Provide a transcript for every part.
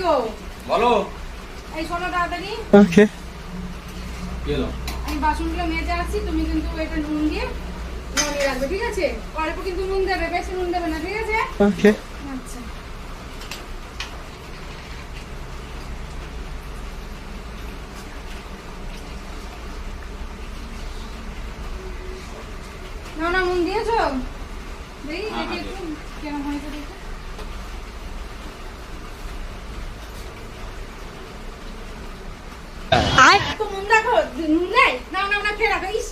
গো বলো। এই শোনো তাড়াতাড়ি। ওকে কি হলো? আমি বাসনগুলো মেজে আসছি, তুমি কিন্তু এটা নুন দিয়ে নামিয়ে রাখবে, ঠিক আছে? অল্প কিন্তু নুন দেবে, বেশি নুন দেবে না, ঠিক আছে? ওকে আচ্ছা। না নুন দিয়েছো? দেখি হ্যাঁ, দেখি একটু কেমন হয়েছে দেখি। এত নুন দেখো, নুন নেই? না খেয়ে রাখো। ইস,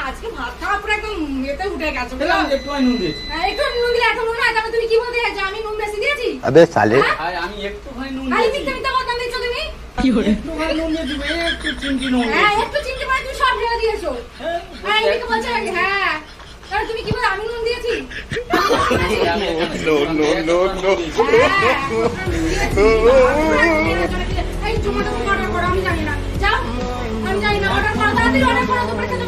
আজকে ভাত খাওয়া পুরো একদম এতে উঠে গেছে। তাহলে আমি একটু নুন দিয়েছি। একটু নুন দিলে এত নুন হয়, তারপর তুমি কি বলতে চাইছো? আমি নুন বেশি দিয়েছি? अबे साले আরে আমি একটুখানি নুন খালি দিয়েছি। মিথ্যা মিথ্যা কথা দিচ্ছ তুমি। একটুখানি নুন দিয়ে দিবে, একটু চিমটি নুন হ্যাঁ, দিয়েছি। একটু চিনতে পারি, তুমি সব ঢেলে দিয়েছো। হ্যাঁ, এদিকে বলছো নাকি? হ্যাঁ, তাহলে তুমি কি বলে আমি নুন দিয়েছি? नो नो नो नो এই জমাটা তুমি অর্ডার করো, আমি জানি না। যাও, আমি জানি না, অর্ডার করো, তাড়াতাড়ি অর্ডার করো, তোমরা খেতে